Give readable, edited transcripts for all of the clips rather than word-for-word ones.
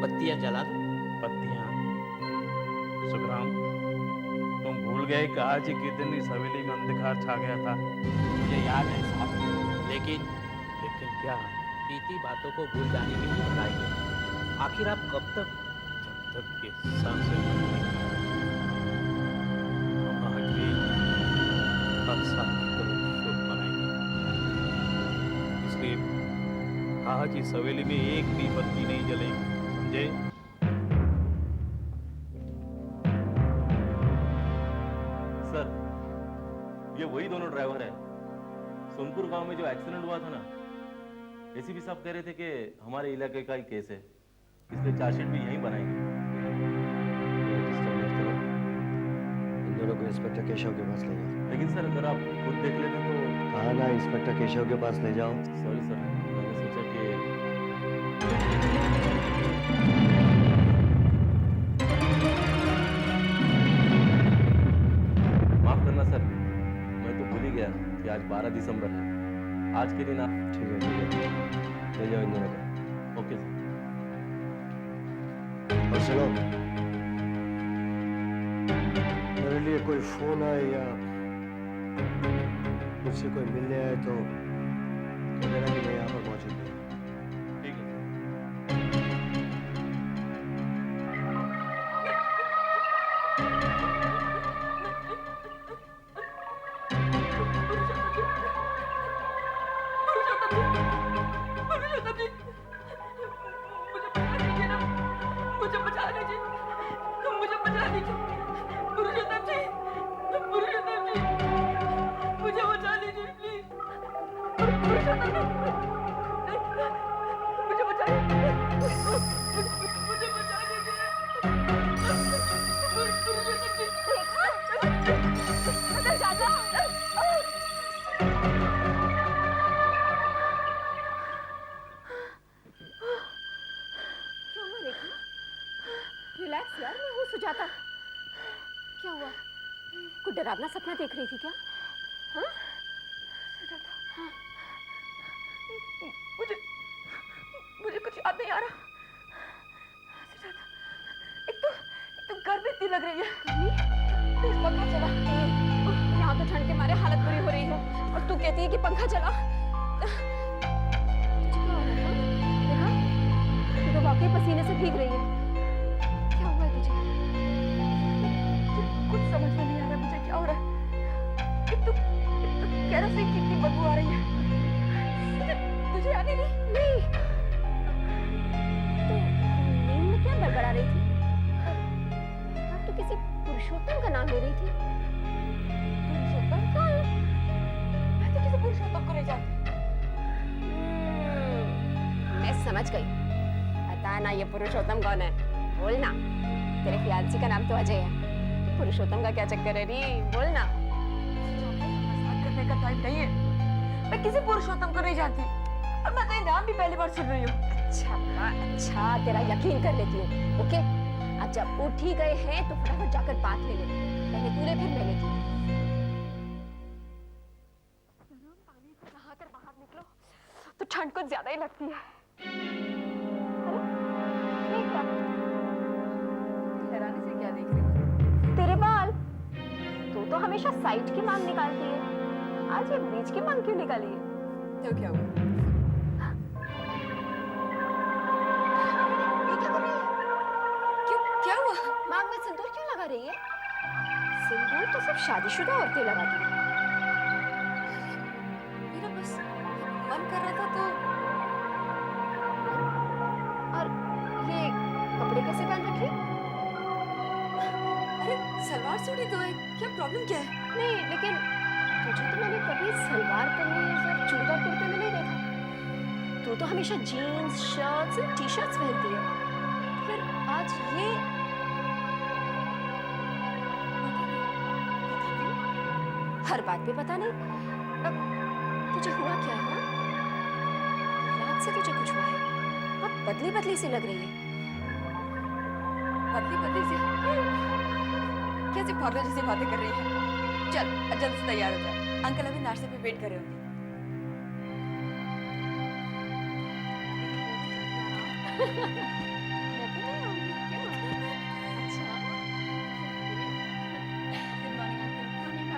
बत्तियां जला दो। पत्तियां। सुखराम, तुम भूल गए कि आज ही के दिन इस हवेली में अंधकार छा गया था। मुझे याद है साहब, लेकिन लेकिन क्या? बीती बातों को भूल जाने की ही बताइए। आखिर आप कब तक? जब तक ये सांसें बंधी, हम आज भी हर साल की तरह शोक मनाएंगे। इसलिए आज इस हवेली में एक भी बत्ती नहीं जलेगी, समझे? सर, ये वही दोनों ड्राइवर हैं सोनपुर गांव में जो एक्सीडेंट हुआ था ना। एसीपी साहब कह रहे थे कि हमारे इलाके का ही केस है, इसलिए चार्जशीट भी यहीं बनाएंगे। इन दोनों को इंस्पेक्टर केशव के पास ले जाओ। लेकिन सर, अगर आप खुद देख लेते तो। कहा ना इंस्पेक्टर केशव के पास ले जाओ। सॉरी सर, मैंने सोचा कि माफ करना सर, मैं तो भूल ही गया कि आज 12 दिसंबर है। आज के दिन आप। ठीक है, ले जाओ इन दोनों को। Okay sir. और सुनो, मेरे लिए कोई फोन आए या मुझसे कोई मिलने आए तो कहना कि मैं यहाँ पर मौजूद हूँ। ठीक है। रिलैक्स यार, मैं हूँ सुजाता। क्या हुआ? कुछ डरावना सपना देख रही थी क्या? हाँ? सुजाता, हाँ। मुझे कुछ याद नहीं आ रहा। सुजाता, एक तो गर्मी इतनी लग रही है। प्लीज पंखा चला। यहाँ तो ठंड के मारे हालत बुरी हो रही है और तू कहती है कि पंखा चला। तुझे क्या हो रहा है? देखा, तू तो वाकई पसीने से भीग रही है। क्या हुआ है तुझे? कुछ समझ में नहीं आ रहा मुझे क्या हो रहा है। एक तो केरोसिन की इतनी बदबू आ रही है। तुझे याद नहीं? नहीं। तो नींद में क्या बड़बड़ा रही थी? अब तो किसी पुरुषोत्तम का नाम ले रही थी। पुरुषोत्तम कौन? मैं तो किसी पुरुषोत्तम को नहीं जानती। मैं समझ गई। पता ना ये पुरुषोत्तम कौन है। बोल ना। तेरे फियांसी का नाम तो अजय है। पुरुषोत्तम का क्या चक्कर है री? बोल ना। मजाक करने का टाइम नहीं है। मैं किसी पुरुषोत्तम को नहीं जानती और मैं तो ये नाम भी पहली बार सुन रही हूँ। अच्छा, तेरा यकीन कर लेती हूँ। ओके, अब जब उठ ही गए हैं तो फटाफट जाकर बात ले ले। पहले तू ले, फिर मैं लेती हूँ। पानी से नहाकर बाहर निकलो तो ठंड कुछ ज्यादा ही लगती है। अरे, ये क्या? हैरानी से क्या देख रही है? तेरे बाल। तू तो हमेशा साइड की मांग निकालती है, आज ये बीच की मांग क्यों निकाली है? तो क्या हुआ? ये क्या कर रही है? क्यों, क्या हुआ? मांग में सिंदूर क्यों लगा रही है? सिंदूर तो सब शादीशुदा औरतें लगाती हैं। मेरा बस मन कर रहा था तो। और ये कपड़े कैसे पहन रखे? अरे सलवार सूट ही तो है, क्या प्रॉब्लम क्या है? नहीं, लेकिन तुझे तो मैंने कभी सलवार कमीज और चूड़ीदार कुर्ते में नहीं देखा। तू तो हमेशा जीन्स, शर्ट्स और टी शर्ट्स पहनती है। फिर आज ये हर बात पे पता नहीं। अब तुझे हुआ क्या है? रात से तुझे कुछ हुआ है? अब बदली बदली सी लग रही है। बदली बदली सी? कैसे पागल जैसी बातें कर रही है? चल जल्द से तैयार हो जा, अंकल अभी नाश्ते पे वेट कर रहे होंगे।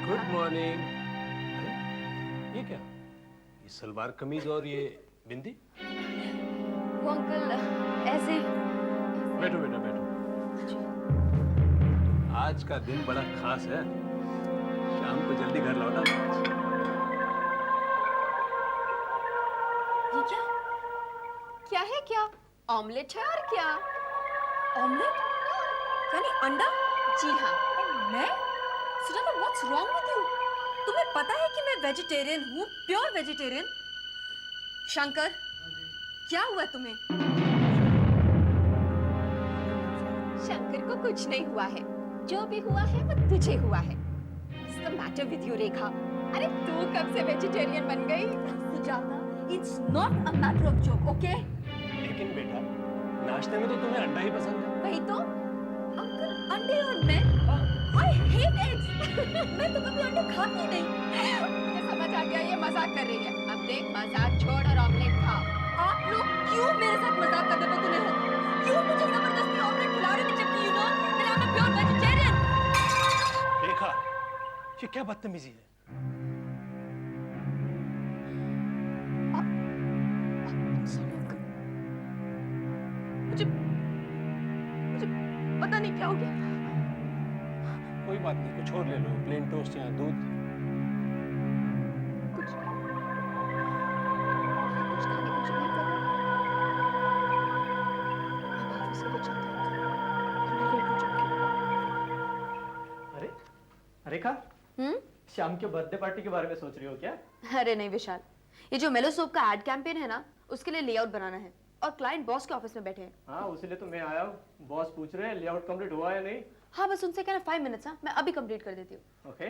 Good morning. ये क्या, ये सलवार कमीज और ये बिंदी? वो अंकल ऐसे। बैठो बेटा बैठो। आज का दिन बड़ा खास है, शाम को जल्दी घर लौटा। ये क्या क्या है? क्या ऑमलेट है और क्या? ऑमलेट यानी अंडा? जी हाँ। और मैं? Sujata, what's wrong with you? तुम्हें पता है कि मैं वेजिटेरियन हूँ, प्योर वेजिटेरियन। शंकर, क्या हुआ तुम्हें? शंकर को कुछ नहीं हुआ है, जो भी हुआ है वो तुझे हुआ है। What's the matter with you, रेखा? अरे तू कब से वेजिटेरियन बन गई? Sujata, it's not a matter of joke, okay? लेकिन बेटा, नाश्ते में तो तुम्हें अंडा ही पसंद है। वही तो। अंकल, अंडे और मैं? I hate eggs. मैं तो कभी अंडे खाती नहीं। मुझे समझ आ गया, ये मजाक कर रही है। अब देख, मजाक छोड़ और ऑमलेट खा। आप लोग क्यों मेरे साथ मजाक करने पे तुले हो? क्यों मुझे जबरदस्ती ऑमलेट खिला रहे हो, जबकि you know that I'm a pure vegetarian? देखा, ये क्या बदतमीजी है? मुझे पता नहीं क्या हो गया। कोई बात नहीं, कुछ और ले लो, प्लेन टोस्ट या दूध। कुछ खाने को जुगाड़ करो। मैं बाबू से कुछ चाहती हूँ, मैं लेट हो जाऊंगी। अरे रेखा, शाम के बर्थडे पार्टी के बारे में सोच रही हो क्या? अरे नहीं विशाल, ये जो मेलो सोप का एड कैंपेन है ना, उसके लिए लेआउट बनाना है और क्लाइंट बॉस के ऑफिस में बैठे हैं। हाँ, उसीलिए तो मैं आया हूँ। बॉस पूछ रहे हैं लेआउट कंप्लीट हुआ या नहीं। हाँ, बस उनसे कहना 5 मिनट्स। हाँ, मैं अभी कंप्लीट कर देती हूँ। ओके।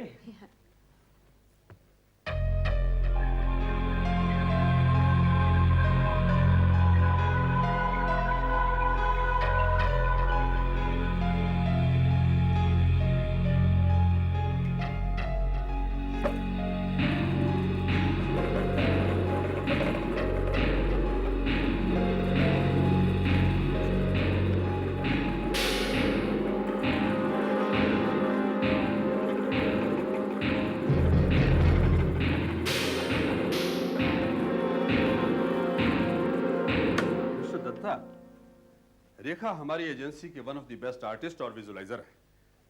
मिस्टर दत्ता, रेखा हमारी एजेंसी के one of the best artist और विजुअलाइजर है।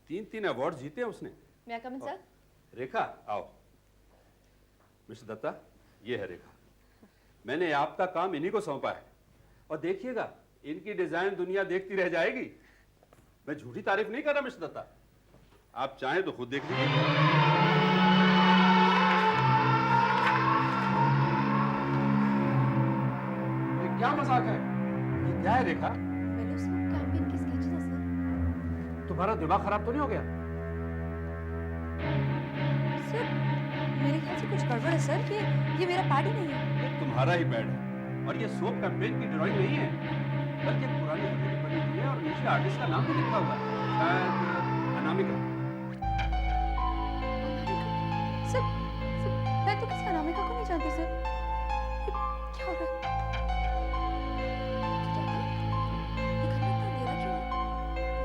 3 अवार्ड जीते हैं उसने। मैं कम इन सर? रेखा आओ। मिस्टर दत्ता, ये है रेखा। मैंने आपका काम इन्हीं को सौंपा है और देखिएगा, इनकी डिजाइन दुनिया देखती रह जाएगी। मैं झूठी तारीफ नहीं कर रहा मिस्टर दत्ता, आप चाहें तो खुद देख लीजिए। ये क्या मजाक है? ये क्या है रेखा? मेलो सोप कैंपेन की स्केचेस है सर। तुम्हारा दिमाग खराब तो नहीं हो गया? सर, मेरे ख्याल से कुछ गड़बड़ है सर। ये मेरा पैड ही नहीं है। ये तुम्हारा ही बैड है और ये सोप कैंपेन की ड्राइंग नहीं है, बल्कि एक पुरानी हथेली बनी हुई है और नीचे आर्टिस्ट का नाम भी लिखा हुआ है, शायद अनामिका। सर, मैं तो किसी अनामिका को नहीं जानती सर। ये क्या हो रहा है? ये घर में इतना अंधेरा क्यों है?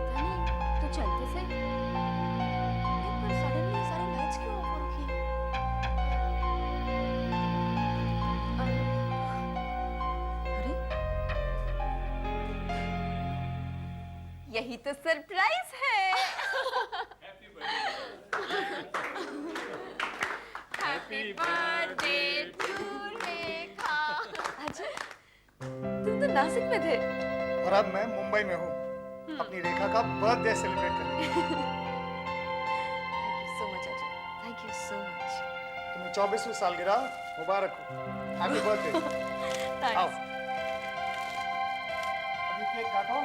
पता नहीं, तो चलते से एक बार सडनली सारी लाइट्स क्यों ऑफ हो रखी हैं? अरे, यही तो सरप्राइज है। हैप्पी बर्थडे टू रेखा। अच्छा, तुम तो नासिक में थे। और अब मैं मुंबई में हूँ अपनी रेखा का बर्थडे सेलिब्रेट करने। Thank you so much Ajay, thank you so much. तुम्हें 24वीं सालगिरह मुबारक हो। Happy birthday. आओ, अभी केक काटो,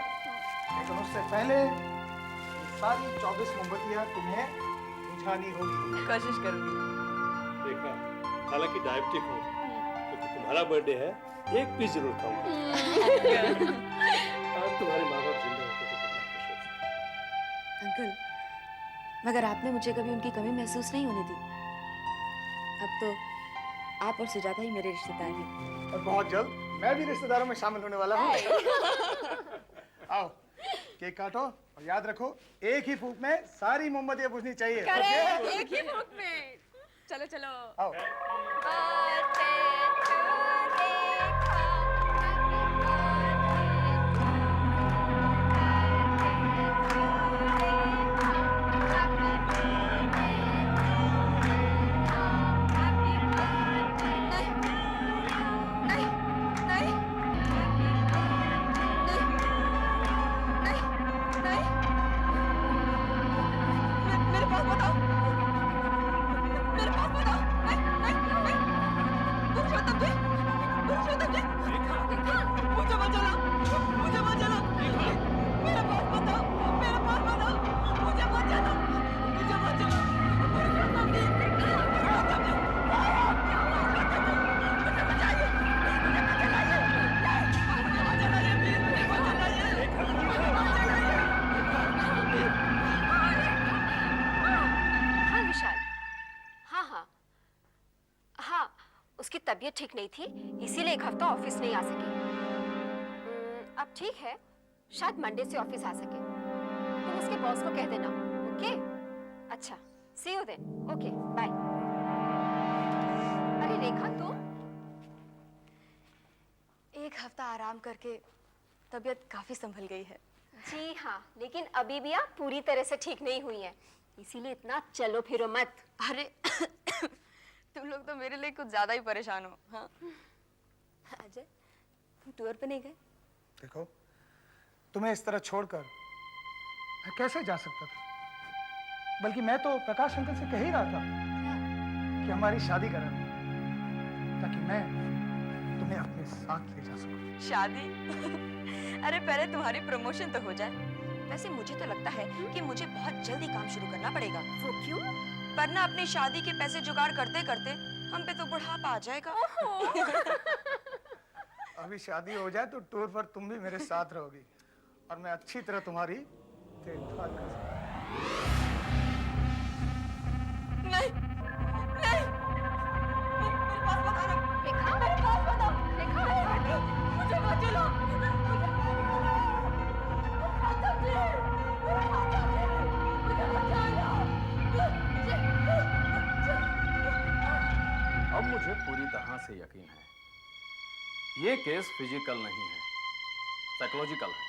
लेकिन उससे पहले ये सारी 24 मोमबत्तियाँ तुम्हें बुझानी होगी। कोशिश करूंगी। देखा, हालांकि डायबिटिक हूँ, क्योंकि तुम्हारा बर्थडे है, एक पीस जरूर खाऊंगा। आज तुम्हारे माँ बाप जिंदा होते तो कितना खुश होते। अंकल, मगर आपने मुझे कभी उनकी कमी महसूस नहीं होने दी। अब तो आप और सुजाता ही मेरे रिश्तेदार हैं। और बहुत जल्द मैं भी रिश्तेदारों में शामिल होने वाला हूँ। आओ। केक काटो और याद रखो एक ही फूंक में सारी मोमबत्तियां बुझनी चाहिए। करेक्ट, एक ही फूंक में। चलो चलो। आओ। उसकी तबीयत ठीक नहीं थी, इसीलिए एक हफ्ता ऑफिस नहीं आ सके। अब ठीक है, शायद मंडे से ऑफिस आ सके। तुम उसके बॉस को कह देना, ओके? अच्छा, see you then. Okay, bye. अरे रेखा, तुम? एक हफ्ता आराम करके तबीयत काफी संभल गई है। जी हाँ, लेकिन अभी भी आप पूरी तरह से ठीक नहीं हुई हैं, इसीलिए इतना चलो फिरो मत। अरे तुम लोग तो मेरे लिए कुछ ज्यादा ही परेशान हो। हाँ अजय, तुम टूर पे नहीं गए? देखो, तुम्हें इस तरह छोड़कर मैं कैसे जा सकता था? बल्कि मैं तो प्रकाश अंकल से कह ही रहा था कि हमारी शादी करा, ताकि मैं तुम्हें अपने साथ ले जा सकूं। शादी? अरे पहले तुम्हारी प्रमोशन तो हो जाए। वैसे मुझे तो लगता है कि मुझे बहुत जल्दी काम शुरू करना पड़ेगा। वो क्यों? वरना अपनी शादी के पैसे जुगाड़ करते करते हम पे तो बुढ़ापा आ जाएगा। अभी शादी हो जाए तो टूर पर तुम भी मेरे साथ रहोगी और मैं अच्छी तरह तुम्हारी देखभाल कर सकूंगा। नहीं, नहीं, मेरे पास मत आना। रेखा, मेरे पास मत आओ। रेखा, मुझे मत चलो। अब मुझे पूरी तरह से यकीन है ये केस फिजिकल नहीं है, साइकोलॉजिकल है।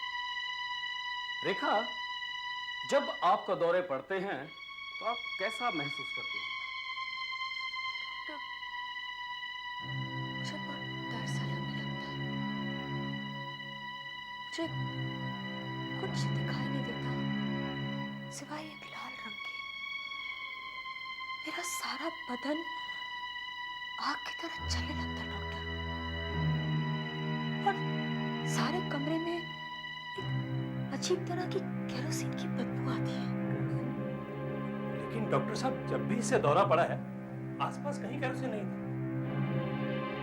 रेखा, जब आपका दौरे पड़ते हैं तो आप कैसा महसूस करते हैं? मुझे बहुत डर सा लगने लगता है। मुझे कुछ दिखाई नहीं देता सिवाय एक लाल रंग के। मेरा सारा बदन आग की तरह चलने लगता है डॉक्टर, और सारे कमरे में एक अजीब तरह की केरोसिन की बदबू आती है। लेकिन डॉक्टर साहब, जब भी इसे दौरा पड़ा है आसपास कहीं केरोसिन नहीं था।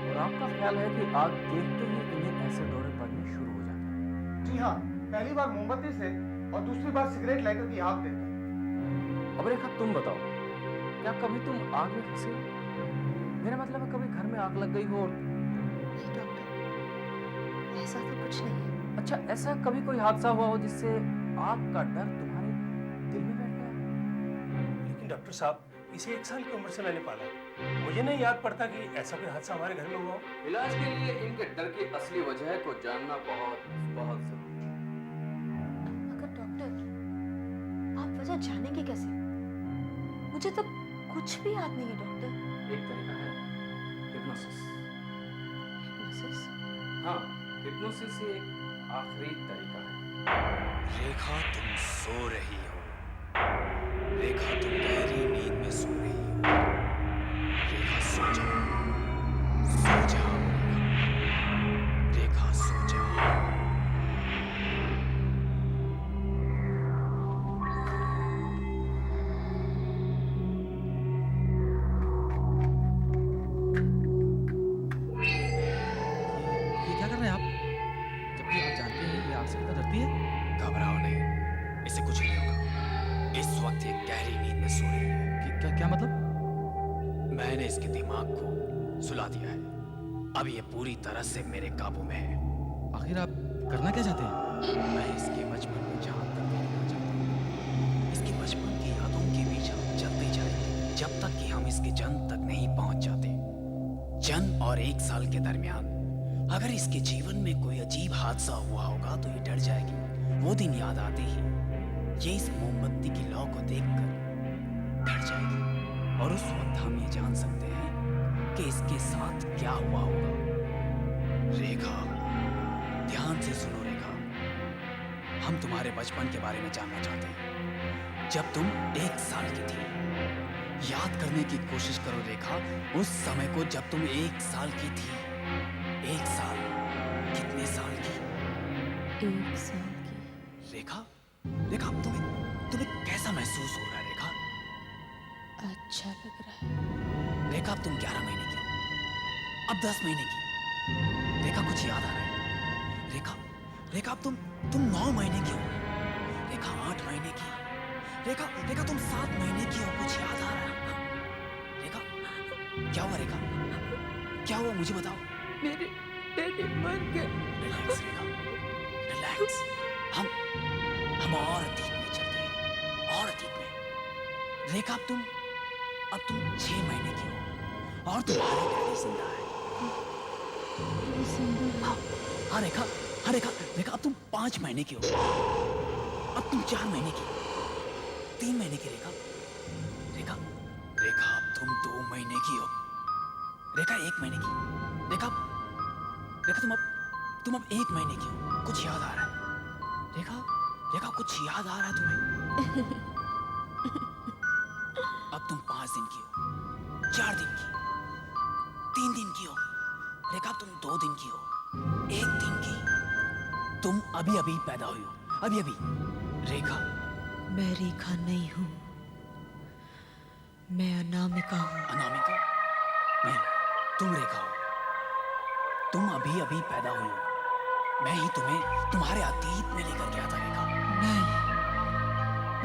और आपका ख्याल है कि आग देखते ही इन्हें ऐसे दौरे पड़ने शुरू हो जाते हैं? जी हाँ, पहली बार मोमबत्ती से और दूसरी बार सिगरेट लाइटर की आग देखकर। अब रेखा, तुम बताओ, क्या कभी तुम आग में फंसे हो? मेरा मतलब है कभी घर में आग लग गई हो? नहीं डॉक्टर, ऐसा तो कुछ नहीं है। अच्छा, ऐसा कभी कोई हादसा हुआ हो जिससे आग का डर तुम्हारे दिल में बैठ गया? लेकिन डॉक्टर साहब, इसे 1 साल की उम्र से मैंने पाला, मुझे नहीं याद पड़ता कि ऐसा कोई हादसा हमारे घर में हुआ हो। इलाज के लिए इनके डर की असली वजह को जानना बहुत बहुत जरूरी है। मगर डॉक्टर, आप वजह जानेंगे कैसे? मुझे तो कुछ भी याद नहीं है डॉक्टर। एक तरीका है हिप्नोसिस। हिप्नोसिस? हाँ, हिप्नोसिस ही एक आखिरी तरीका है। रेखा, तुम सो रही हो। रेखा, तुम गहरी नींद में सो रही हो। रेखा, सो जाओ, सो जाओ। रेखा, सो जाओ। ये क्या कर रहे हैं आप? जबकि आप जानते हैं ये आग से कितना डरती है। घबराओ नहीं, इसे कुछ नहीं होगा। इस वक्त ये गहरी नींद में सो रही है। क्या मतलब? मैंने इसके दिमाग को सुला दिया है। अब ये पूरी तरह से मेरे काबू में है। आखिर आप करना क्या चाहते हैं? मैं इसके बचपन में जहाँ जन्म और 1 साल के दरमियान अगर इसके जीवन में कोई अजीब हादसा हुआ होगा तो ये डर जाएगी। वो दिन याद आते ही ये इस मोमबत्ती की लौ को देखकर डर जाएगी और उस वक्त हम ये जान सकते हैं कि इसके साथ क्या हुआ होगा। रेखा, ध्यान से सुनो रेखा, हम तुम्हारे बचपन के बारे में जानना चाहते हैं। जब तुम 1 साल की थी, याद करने की कोशिश करो रेखा, उस समय को जब तुम 1 साल की थी। 1 साल, कितने साल की? 1 साल की। रेखा, रेखा तुम्हें कैसा महसूस हो रहा है रेखा? अच्छा लग रहा है। रेखा, अब तुम 11 महीने की हो, अब 10 महीने की। रेखा, कुछ याद आ रहा है? रेखा, रेखा, अब तुम 9 महीने की हो। रेखा, 8 महीने की। रेखा, रेखा, तुम 7 महीने की हो। कुछ याद आ रहा है? रेखा, क्या हुआ रेखा? क्या हुआ मुझे बताओ। मेरे डैडी मर गए। रिलैक्स रेखा, रिलैक्स। हम और अतीत में चलते हैं, और अतीत में। रेखा, अब तुम 6 महीने की हो और तुम्हारे डैडी जिंदा है। हाँ रेखा, हाँ रेखा, रेखा, अब तुम 5 महीने की हो। अब तुम 4 महीने की, 3 महीने की। रेखा, रेखा, रेखा, अब तुम 2 महीने की हो। रेखा, 1 महीने की। रेखा, रेखा, तुम अब 1 महीने की हो। कुछ याद आ रहा है? रेखा, रेखा, कुछ याद आ रहा है तुम्हें? अब तुम 5 दिन की हो, 4 दिन की, 3 दिन की हो। रेखा, अब तुम 2 दिन की हो, 1 दिन की। तुम अभी अभी पैदा हुई हो, अभी अभी। रेखा, मैं रेखा नहीं हूँ, मैं अनामिका हूँ। अनामिका? नहीं, तुम रेखा हो। तुम अभी अभी पैदा हुई हो। मैं ही तुम्हें तुम्हारे अतीत में लेकर गया था रेखा। नहीं,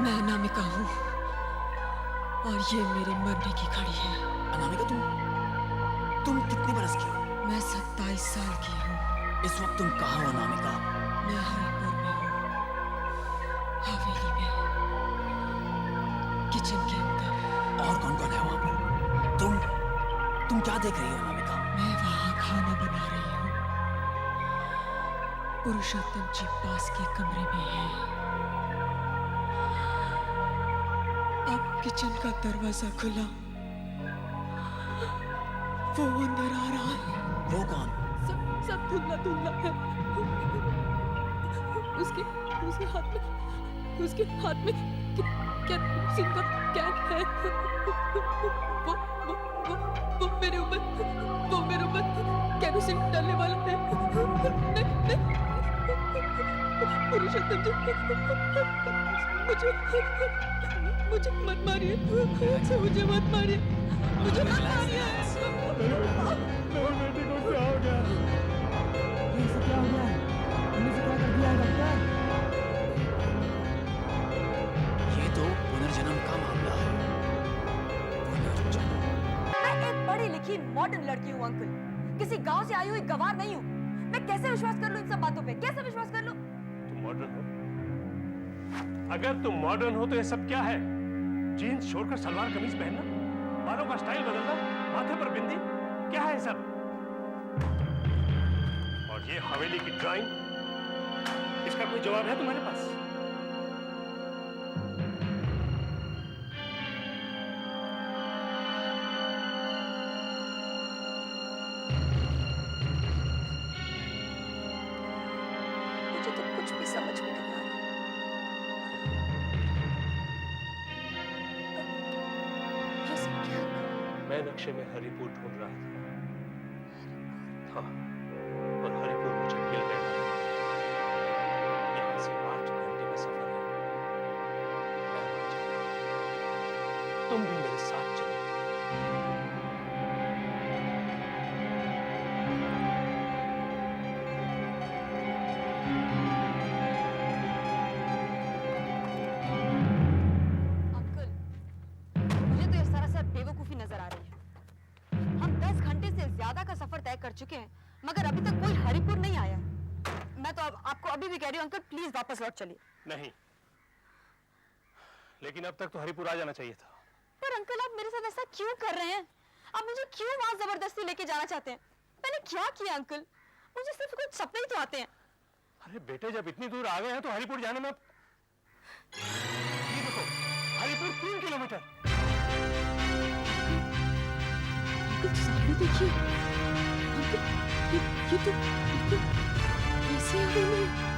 मैं अनामिका हूँ और ये मेरे मरने की घड़ी है। अनामिका, तुम कितने बरस की हो? मैं 27 साल की हूँ। इस वक्त तुम कहाँ हो अनामिका? मैं हरिपुर में हूँ, हवेली में, किचन के अंदर। और कौन कौन है वहाँ पर? तुम क्या देख रही हो अनामिका? मैं वहाँ खाना बना रही हूँ। पुरुषोत्तम जी पास के कमरे में हैं। अब किचन का दरवाजा खुला, वो अंदर आ रहा है। वो कौन? सब धुंधला धुंधला है। उसके हाथ में केरोसिन का कैन है। वो मेरे ऊपर केरोसिन डालने वाला है। नहीं, पुरुषोत्तम जी, मुझे मत मारिए, मुझे मत मारिए, मुझे मत मारिए। मेरे बेटे को क्या हो गया? इसे क्या हो गया? तुमने से क्या कर दिया डॉक्टर? ये तो पुनर्जन्म का मामला है। पुनर्जन्म। मैं एक पढ़ी लिखी मॉडर्न लड़की हूँ अंकल, किसी गांव से आई हुई गवार नहीं हूँ। मैं कैसे विश्वास कर लूँ इन सब बातों पे? कैसे विश्वास कर लूँ? तुम मॉडर्न हो? अगर तुम मॉडर्न हो तो ये सब क्या है? जीन्स छोड़कर सलवार कमीज पहनना, बालों का स्टाइल बदलना, माथे पर बिंदी, क्या है सब? और ये हवेली की ड्राइंग, इसका कोई जवाब है तुम्हारे पास? मुझे तो कुछ भी समझ में नहीं आ रहा। ये सब क्या? मैं नक्शे में हरिपुर ढूंढ रहा था। हाँ, और हरिपुर मुझे मिल गया। यहाँ से 8 घंटे का सफर है। मैं वहाँ जाऊंगा। तुम भी मेरे साथ चलो। अंकल, मुझे तो ये सरासर बेवकूफी नजर आ रही है। हम 10 घंटे से ज्यादा का सफर तय कर चुके हैं, मगर अभी तक कोई हरिपुर नहीं आया। मैं तो आपको अभी भी कह रही हूँ अंकल, प्लीज वापस लौट चलिए। नहीं, लेकिन अब तक तो हरिपुर आ जाना चाहिए था। पर अंकल, आप मेरे साथ ऐसा क्यों कर रहे हैं? आप मुझे क्यों वहां जबरदस्ती लेके जाना चाहते हैं? मैंने क्या किया अंकल? मुझे सिर्फ कुछ सपने ही तो आते हैं। अरे बेटे, जब इतनी दूर आ गए हैं तो हरिपुर जाने में ये देखो, हरिपुर 3 किलोमीटर। अंकल सामने देखिए। अंकल ये तो बिल्कुल ऐसे ही हो रही है।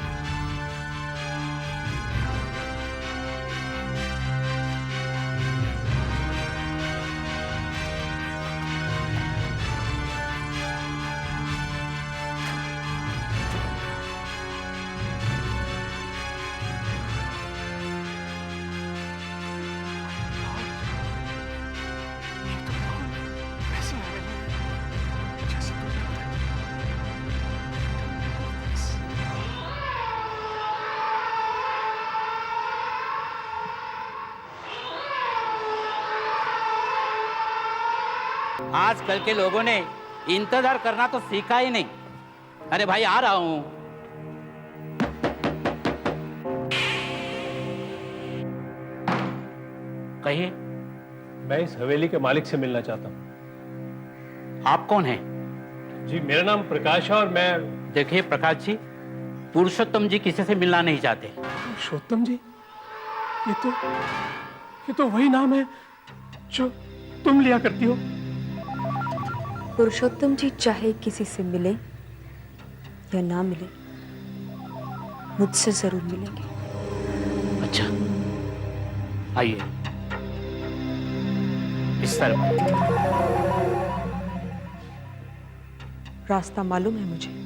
आजकल के लोगों ने इंतजार करना तो सीखा ही नहीं। अरे भाई आ रहा हूं। कहिए। मैं इस हवेली के मालिक से मिलना चाहता हूँ। आप कौन हैं? जी, मेरा नाम प्रकाश है और मैं... देखिए प्रकाश जी, पुरुषोत्तम जी किसी से मिलना नहीं चाहते। पुरुषोत्तम जी? ये तो वही नाम है जो तुम लिया करती हो। पुरुषोत्तम जी चाहे किसी से मिले या ना मिले, मुझसे जरूर मिलेंगे। अच्छा, आइए इस तरफ। रास्ता मालूम है मुझे।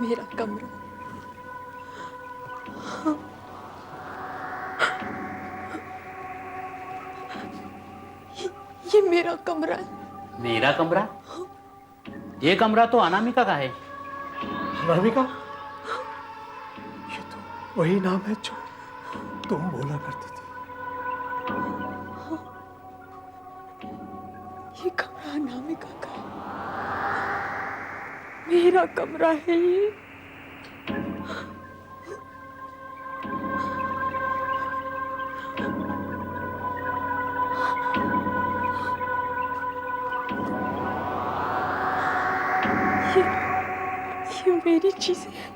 मेरा कमरा, ये मेरा कमरा है। मेरा कमरा? ये कमरा तो अनामिका का है। अनामिका? ये तो वही नाम है जो तुम बोला करती थी। ये कमरा अनामिका का है। मेरा कमरा है ये। ये मेरी चीजें हैं।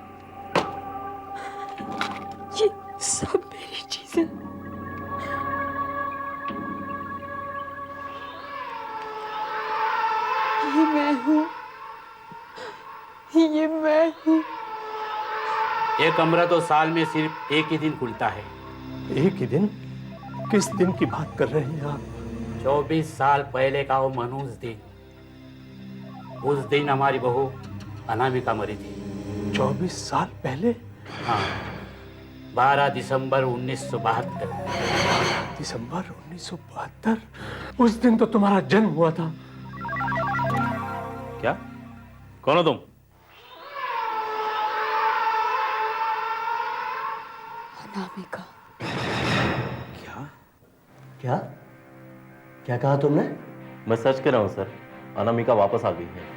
ये सब मेरी चीजें। ये मैं हूँ। ये मैं हूँ। ये कमरा तो साल में सिर्फ एक ही दिन खुलता है। एक ही दिन? किस दिन की बात कर रहे हैं आप? 24 साल पहले का वो मनहूस दिन। उस दिन हमारी बहू अनामिका मरी थी। 24 साल पहले? हाँ, 12 दिसंबर 1972। दिसंबर 1972? उस दिन तो तुम्हारा जन्म हुआ था। क्या? कौन हो तुम? अनामिका। क्या? क्या? क्या कहा तुमने? मैं सच कह रहा हूं सर, अनामिका वापस आ गई है।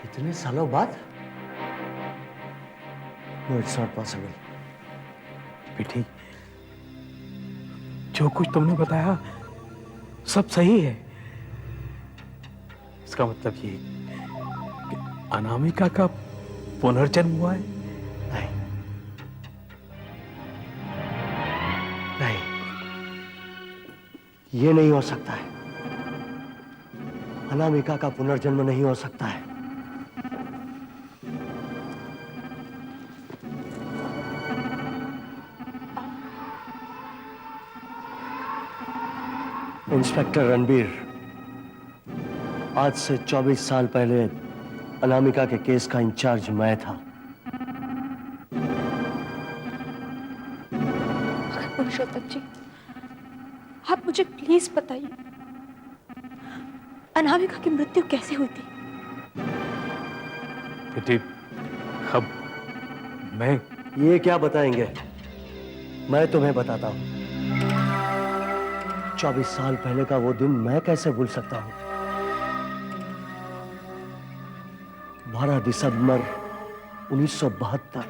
इतने सालों बाद? No, it's not possible. बेटी, जो कुछ तुमने बताया सब सही है। इसका मतलब ये कि अनामिका का पुनर्जन्म हुआ है? नहीं, नहीं, ये नहीं हो सकता है। अनामिका का पुनर्जन्म नहीं हो सकता है। इंस्पेक्टर रणबीर, आज से 24 साल पहले अनामिका के केस का इंचार्ज मैं था। पुरुषोत्तम जी, आप मुझे प्लीज बताइए, अनामिका की मृत्यु कैसे हुई थी? बेटी, अब मैं ये क्या बताएंगे, मैं तुम्हें बताता हूं। 24 साल पहले का वो दिन मैं कैसे भूल सकता हूं? 12 दिसंबर 1972।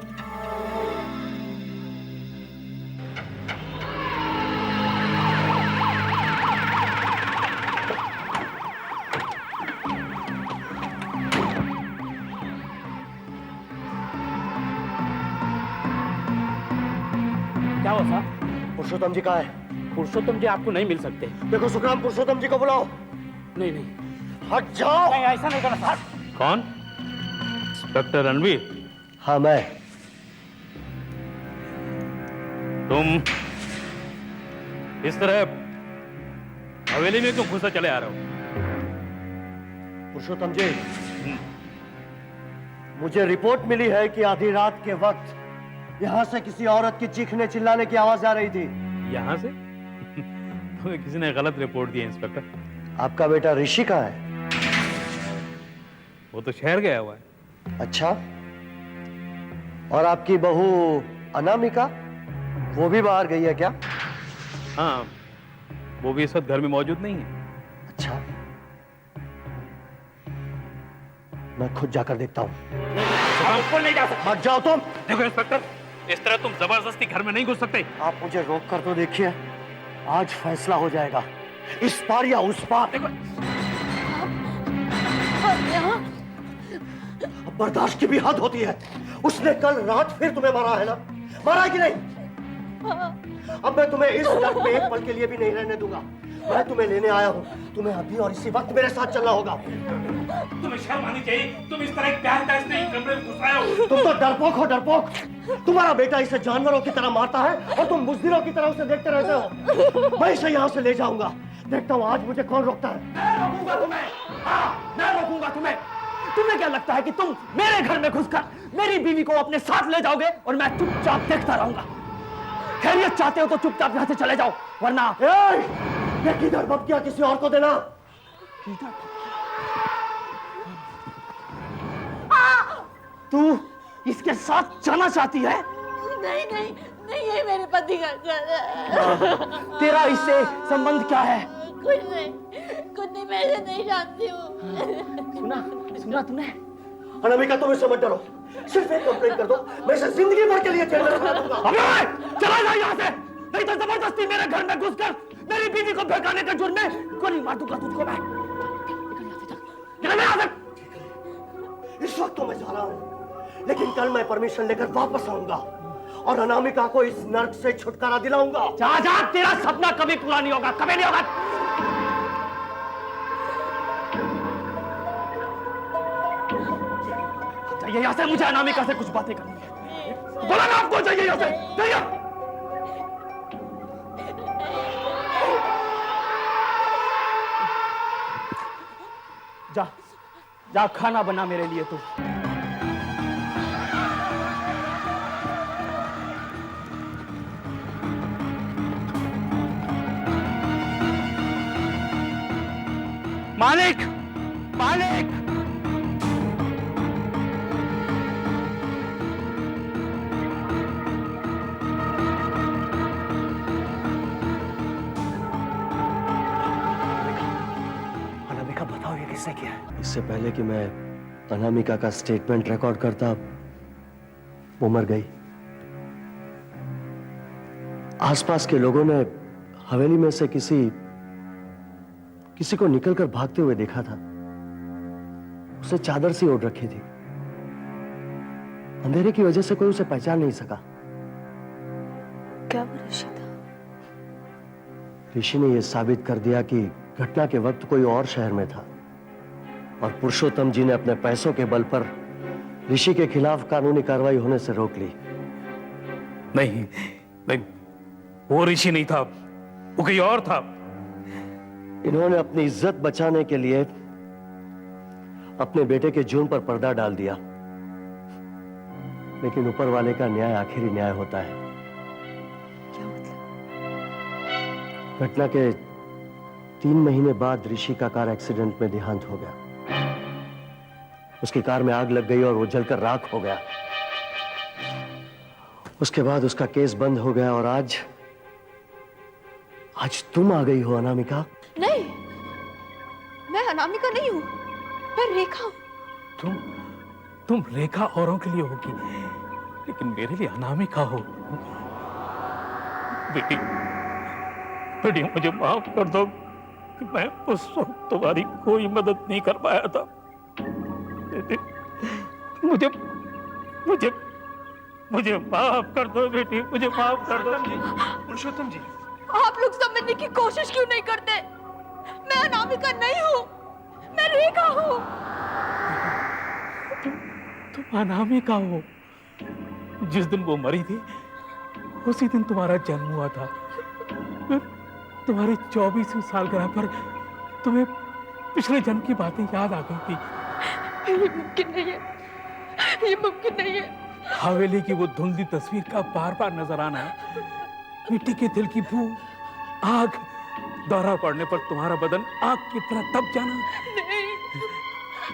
क्या हुआ साहब? पुरुषोत्तम जी कहाँ है? पुरुषोत्तम जी आपको नहीं मिल सकते। देखो सुखराम, पुरुषोत्तम जी को बुलाओ। नहीं नहीं, हट जाओ। नहीं ऐसा नहीं करना साहब। कौन? इंस्पेक्टर रणवीर? हाँ मैं। तुम इस तरह हवेली में क्यों घुसा चले आ रहे हो? पुरुषोत्तम जी, मुझे रिपोर्ट मिली है कि आधी रात के वक्त यहाँ से किसी औरत की चीखने चिल्लाने की आवाज आ रही थी। यहाँ से? तुम्हें किसी ने गलत रिपोर्ट दी है इंस्पेक्टर। आपका बेटा ऋषि कहाँ है? वो तो शहर गया हुआ है। अच्छा, और आपकी बहू अनामिका, वो भी बाहर गई है क्या? हाँ, वो भी इस वक्त घर में मौजूद नहीं है। अच्छा, मैं खुद जाकर देखता हूँ। ऊपर नहीं जा सकते। हट जाओ तुम। देखो इंस्पेक्टर, इस तरह तुम जबरदस्ती घर में नहीं घुस सकते। आप मुझे रोक कर तो देखिए, आज फैसला हो जाएगा, इस पार या उस पार। अब अब बर्दाश्त की भी हद होती है। उसने कल रात फिर तुम्हें मारा है ना? मारा है कि नहीं? अब मैं तुम्हें इस डर में एक पल के लिए भी नहीं रहने दूंगा। मैं तुम्हें लेने आया हूँ, तुम्हें अभी और इसी वक्त मेरे साथ चलना होगा। तुम्हें शर्म आनी चाहिए, तुम इस तरह प्यार का इसने कमरे में घुसाए हो। तुम तो डरपोक हो, डरपोक। तुम्हारा बेटा इसे जानवरों की तरह मारता है और तुम बुज़दिलों की तरह उसे देखते रहते हो। मैं इसे यहाँ से ले जाऊंगा, देखता हूँ आज मुझे कौन रोकता है। मैं रोकूंगा तुम्हें। हाँ, मैं रोकूंगा तुम्हें। तुम्हें क्या लगता है कि तुम मेरे घर में घुसकर मेरी बीवी को अपने साथ ले जाओगे और मैं चुपचाप देखता रहूंगा? खैरियत चाहते हो तो चुपचाप यहाँ से चले जाओ, वरना ये किधर बब्किया किसी और को देना। तू इसके साथ जाना चाहती है? नहीं नहीं नहीं, ये मेरे पति का घर है। तेरा इससे संबंध क्या है? कुछ नहीं, मैं इसे नहीं जानती हूँ। सुना तूने? अनामिका, तुम इससे मत डरो, सिर्फ एक कंप्लेंट कर दो, मैं इसे जिंदगी भर के लिए जेल में रखवा दूंगा। अबे चला जा यहाँ से, नहीं तो जबरदस्ती मेरे घर में घुसकर मेरी बीवी को भड़काने का जुर्म में गोली मार दूंगा तुझको मैं। निकल यहाँ से। इस वक्त तो मैं जा रहा हूँ, लेकिन कल मैं परमिशन लेकर वापस आऊंगा और अनामिका को इस नर्क से छुटकारा दिलाऊंगा। जा जा, तेरा सपना कभी पूरा नहीं होगा, कभी नहीं होगा। चाहिए यहाँ से, मुझे अनामिका से कुछ बातें करनी है। बोला ना आपको, चाहिए यहाँ से, चाहिए। जा जा, खाना बना मेरे लिए तू। मालिक, मालिक। अनामिका, बताओ ये किसने किया है? इससे पहले कि मैं अनामिका का स्टेटमेंट रिकॉर्ड करता, वो मर गई। आसपास के लोगों ने हवेली में से किसी को निकलकर भागते हुए देखा था। उसे चादर सी ओढ़ रखी थी। अंधेरे की वजह से कोई उसे पहचान नहीं सका। क्या वो ऋषि था? ऋषि ने यह साबित कर दिया कि घटना के वक्त कोई और शहर में था और पुरुषोत्तम जी ने अपने पैसों के बल पर ऋषि के खिलाफ कानूनी कार्रवाई होने से रोक ली। नहीं नहीं, वो ऋषि नहीं था, वो कोई और था। इन्होंने अपनी इज्जत बचाने के लिए अपने बेटे के जुर्म पर पर्दा डाल दिया, लेकिन ऊपर वाले का न्याय आखिरी न्याय होता है। क्या मतलब? घटना के 3 महीने बाद ऋषि का कार एक्सीडेंट में देहांत हो गया। उसकी कार में आग लग गई और वो जलकर राख हो गया। उसके बाद उसका केस बंद हो गया और आज तुम आ गई हो अनामिका। नहीं, मैं अनामिका नहीं हूं, मैं रेखा हूं। तुम रेखा औरों के लिए होगी, लेकिन मेरे लिए अनामिका हो। बेटी बेटी, मुझे माफ कर दो कि मैं उस वक्त तुम्हारी कोई मदद नहीं कर पाया था। बेटी, मुझे मुझे मुझे माफ कर दो बेटी, मुझे माफ कर दो। पुरुषोत्तम जी, आप लोग समझने की कोशिश क्यों नहीं करते? मैं अनामिका नहीं हूं, मैं रेखा हूं। तुम अनामिका हो। जिस दिन वो मरी थी उसी दिन तुम्हारा जन्म हुआ था। तुम्हारी 24वीं सालगिरह पर तुम्हें पिछले जन्म की बातें याद आ गई थी। ये मुमकिन नहीं है, ये मुमकिन नहीं है। हवेली की वो धुंधली तस्वीर का बार बार नजर आना, मिट्टी के दिल की बू, आग, दौरा पड़ने पर तुम्हारा बदन आग की तरह तप जाना,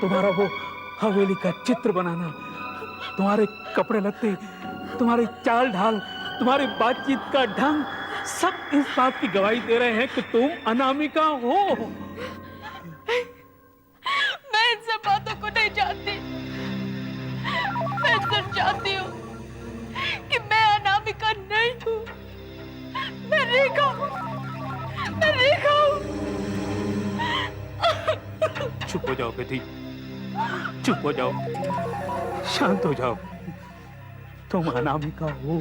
तुम्हारा वो हवेली का चित्र बनाना, तुम्हारे कपड़े लत्ते, तुम्हारी चाल ढाल, तुम्हारी बातचीत का ढंग, सब इस बात की गवाही दे रहे हैं कि तुम अनामिका हो। मैं इन सब बातों को नहीं जानती। मैं सिर्फ जानती हूँ कि मैं अनामिका नहीं हूँ, मैं रेखा हूँ, मैं रेखा हूँ। चुप हो जाओ बेटी, चुप हो जाओ, शांत हो जाओ। तुम अनामिका हो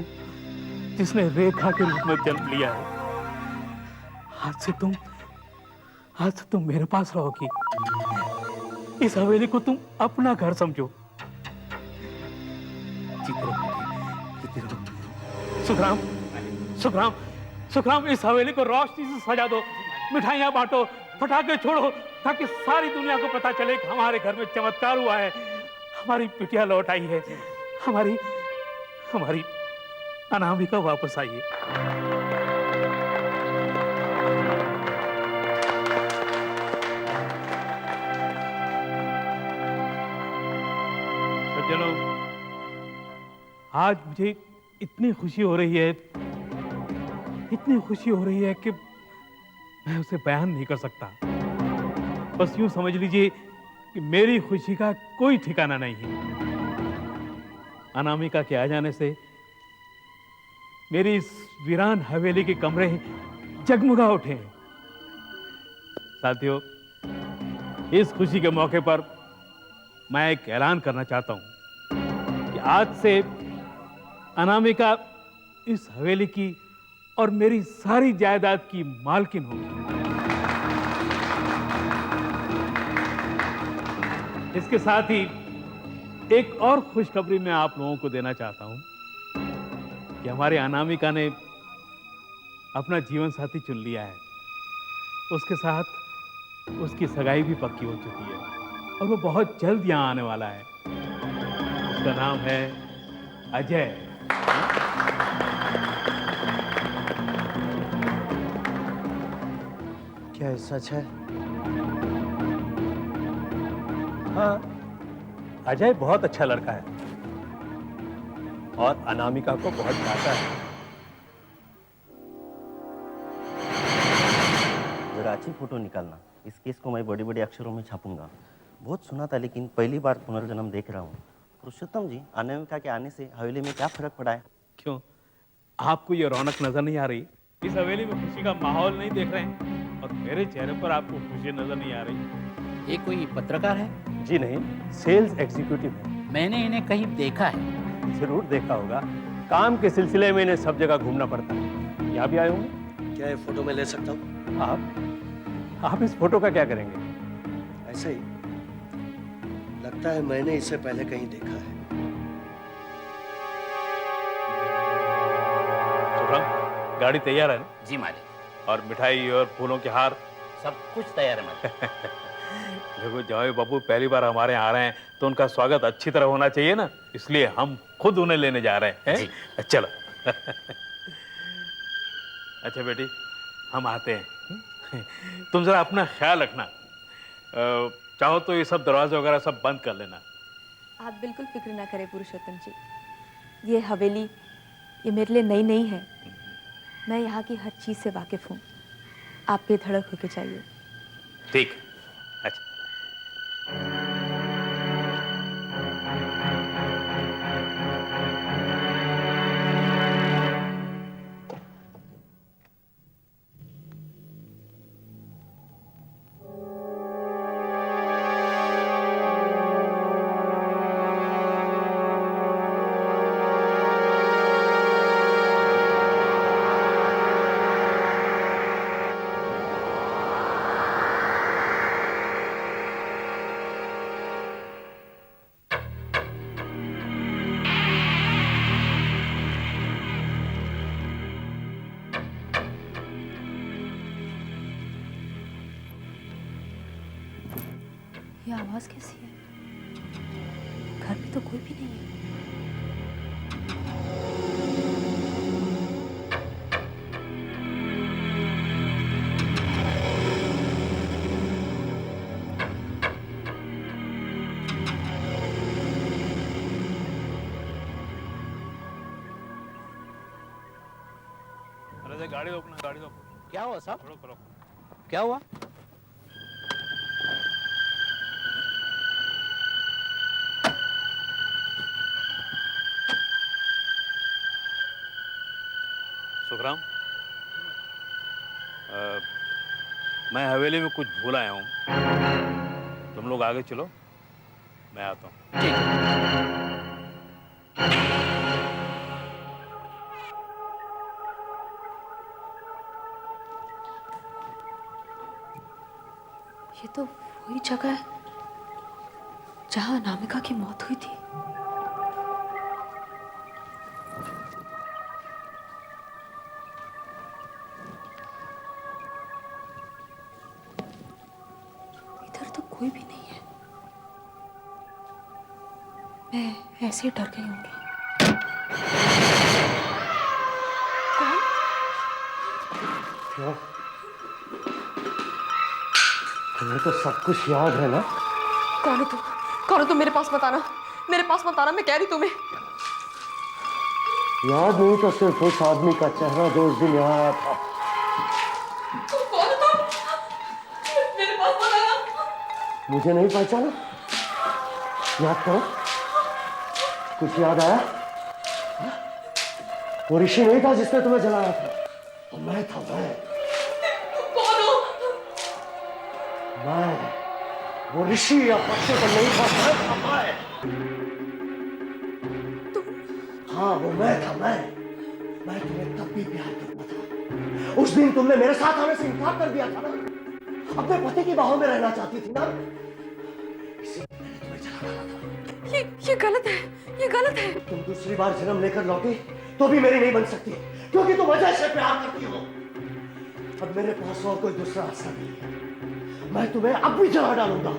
जिसने रेखा के रूप में जन्म लिया है। आज से तुम मेरे पास रहोगी। इस हवेली को तुम अपना घर समझो। जीते रहो, जीते रहो। सुखराम, सुखराम, सुखराम, इस हवेली को रोशनी से सजा दो, मिठाइयां बांटो, पटाखे छोड़ो, ताकि सारी दुनिया को पता चले कि हमारे घर में चमत्कार हुआ है, हमारी बिटिया लौट आई है, हमारी अनामिका वापस आई है। सज्जनों, आज मुझे इतनी खुशी हो रही है, इतनी खुशी हो रही है कि मैं उसे बयान नहीं कर सकता। बस यूं समझ लीजिए कि मेरी खुशी का कोई ठिकाना नहीं है। अनामिका के आ जाने से मेरी इस वीरान हवेली के कमरे जगमगा उठे हैं। साथियों, इस खुशी के मौके पर मैं एक ऐलान करना चाहता हूं कि आज से अनामिका इस हवेली की और मेरी सारी जायदाद की मालकिन होगी। इसके साथ ही एक और खुशखबरी मैं आप लोगों को देना चाहता हूं कि हमारे अनामिका ने अपना जीवन साथी चुन लिया है। उसके साथ उसकी सगाई भी पक्की हो चुकी है और वो बहुत जल्द यहाँ आने वाला है। उसका नाम है अजय। क्या ये सच है? हाँ, अजय बहुत अच्छा लड़का है और अनामिका को बहुत चाहता है। जरा अच्छी फोटो निकालना। इस केस को मैं बड़े बड़े अक्षरों में छापूंगा। बहुत सुना था, लेकिन पहली बार पुनर्जन्म देख रहा हूँ। पुरुषोत्तम जी, अनामिका के आने से हवेली में क्या फर्क पड़ा है? क्यों, आपको ये रौनक नजर नहीं आ रही? इस हवेली में खुशी का माहौल नहीं देख रहे हैं? और मेरे चेहरे पर आपको खुशी नजर नहीं आ रही? ये कोई पत्रकार है? जी नहीं, सेल्स एग्जीक्यूटिव है। मैंने इन्हें कहीं देखा है। जरूर देखा होगा, काम के सिलसिले में इन्हें सब जगह घूमना पड़ता है। यहाँ भी आए होंगे। क्या ये फोटो मैं ले सकता हूँ? आप इस फोटो का क्या करेंगे? ऐसे ही लगता है मैंने इसे पहले कहीं देखा है। गाड़ी तैयार है ना? जी मालिक। और मिठाई और फूलों के हार सब कुछ तैयार है मैडम। देखो जवाई बाबू पहली बार हमारे यहाँ आ रहे हैं तो उनका स्वागत अच्छी तरह होना चाहिए ना, इसलिए हम खुद उन्हें लेने जा रहे हैं। चलो। अच्छा बेटी हम आते हैं, तुम जरा अपना ख्याल रखना, चाहो तो ये सब दरवाजे वगैरह सब बंद कर लेना। आप बिल्कुल फिक्र ना करें पुरुषोत्तम जी, ये हवेली ये मेरे लिए नई नहीं है। मैं यहाँ की हर चीज़ से वाकिफ हूँ। आप बेधड़क होके चाहिए। ठीक। अच्छा ये आवाज़ कैसी है? घर में तो कोई भी नहीं है। अरे गाड़ी रोकना, गाड़ी रोको। क्या हुआ साहब? रोको रोको। क्या हुआ? सुखराम, मैं हवेली में कुछ भूल आया हूँ, तुम लोग आगे चलो, मैं आता हूँ। ठीक है। ये तो वही जगह है जहाँ अनामिका की मौत हुई थी। इधर तो कोई भी नहीं है। मैं ऐसे ही डर गई होंगी। कौन? क्यों? तुम्हें तो सब कुछ याद है ना? कौन है तू? कौन है तू? मेरे पास मत आना, मेरे पास मत आना, मैं कह रही तुम्हें। याद नहीं तो सिर्फ उस आदमी का चेहरा जो उस दिन यहाँ आया था। कौन है तुम? मेरे पास मत आना। मुझे नहीं पहचाना? याद करो, कुछ याद आया? वो ऋषि नहीं था जिसने तुम्हें जलाया था, वो मैं था। कौन हो? मैं वो ऋषि या पक्षी तो नहीं था, मैं। हाँ वो मैं था। मैं तुम्हें तब भी प्यार करता था। उस दिन तुमने मेरे साथ आने से इनकार कर दिया था ना, अपने पति की बाहों में रहना चाहती थी ना, इसीलिए मैंने तुम्हें जला डाला था। ये गलत है, ये गलत है। तुम दूसरी बार जन्म लेकर लौटी तो भी मेरी नहीं बन सकती, क्योंकि तुम अजय से प्यार करती हो। अब मेरे पास और कोई दूसरा रास्ता नहीं है, मैं तुम्हें अब भी जला डालूंगा।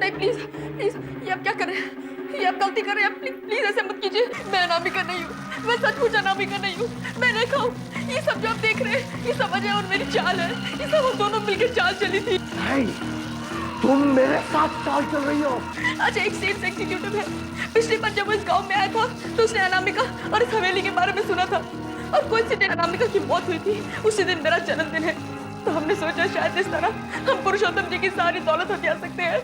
नहीं प्लीज प्लीज, ये आप क्या कर रहे हैं? ये आप गलती कर रहे हैं। प्लीज प्लीज ऐसे मत कीजिए। मैं अनामिका नहीं हूँ, मैं सचमुच अनामिका नहीं हूँ। मैं रेखा हूँ। ये सब जो आप देख रहे हैं ये सब अजय और मेरी चाल है। ये सब हम दोनों मिलकर चाल चली थी। नहीं, तुम मेरे साथ चाल चल रही हो। अजय एक सेल्स एग्जीक्यूटिव है। पिछली बार जब वो इस गाँव में आया था तो उसने अनामिका और इस हवेली के बारे में सुना था, और कोइंसिडेंट अनामिका की मौत हुई थी उसी दिन मेरा जन्मदिन है। तो हमने सोचा शायद इस तरह हम पुरुषोत्तम जी की सारी दौलत हथिया सकते हैं।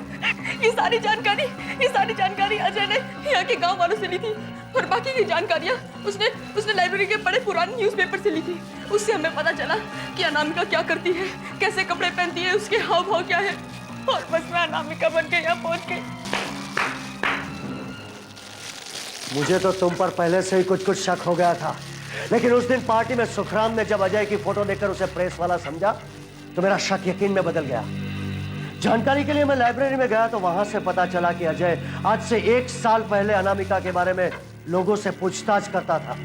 ये सारी जानकारी अजय ने यहाँ के गांव वालों से ली थी, और बाकी की जानकारियाँ उसने लाइब्रेरी के बड़े पुराने न्यूज़पेपर से ली थी। उससे हमें पता चला कि अनामिका क्या करती है, कैसे कपड़े पहनती है, उसके हाव भाव क्या है, और बस मैं अनामिका बन के यहाँ पहुँच गई। मुझे तो तुम पर पहले से ही कुछ शक हो गया था, लेकिन उस दिन पार्टी में सुखराम ने जब अजय की फोटो देखकर उसे प्रेस वाला समझा तो मेरा शक यकीन में बदल गया। जानकारी के लिए मैं लाइब्रेरी में गया तो वहां से पता चला कि अजय आज से 1 साल पहले अनामिका के बारे में लोगों से पूछताछ करता था।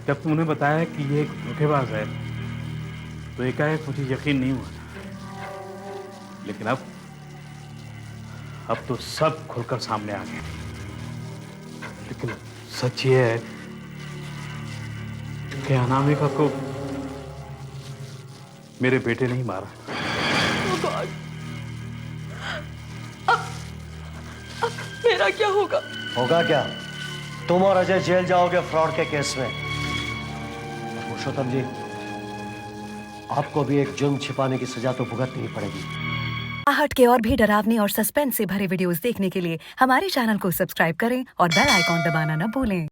जब तुमने बताया कि ये एक धोखेबाज है तो एकाएक मुझे यकीन नहीं हुआ, लेकिन अब तो सब खुलकर सामने आ गया। लेकिन सच ये है कि अनामिका को मेरे बेटे नहीं मारा। Oh God! अब मेरा क्या होगा? होगा क्या? तुम और अजय जेल जाओगे फ्रॉड के केस में। और पुरुषोत्तम जी, आपको भी एक जुर्म छिपाने की सजा तो भुगतनी ही पड़ेगी। आहट के और भी डरावनी और सस्पेंस से भरे वीडियोस देखने के लिए हमारे चैनल को सब्सक्राइब करें और बेल आइकॉन दबाना न भूलें।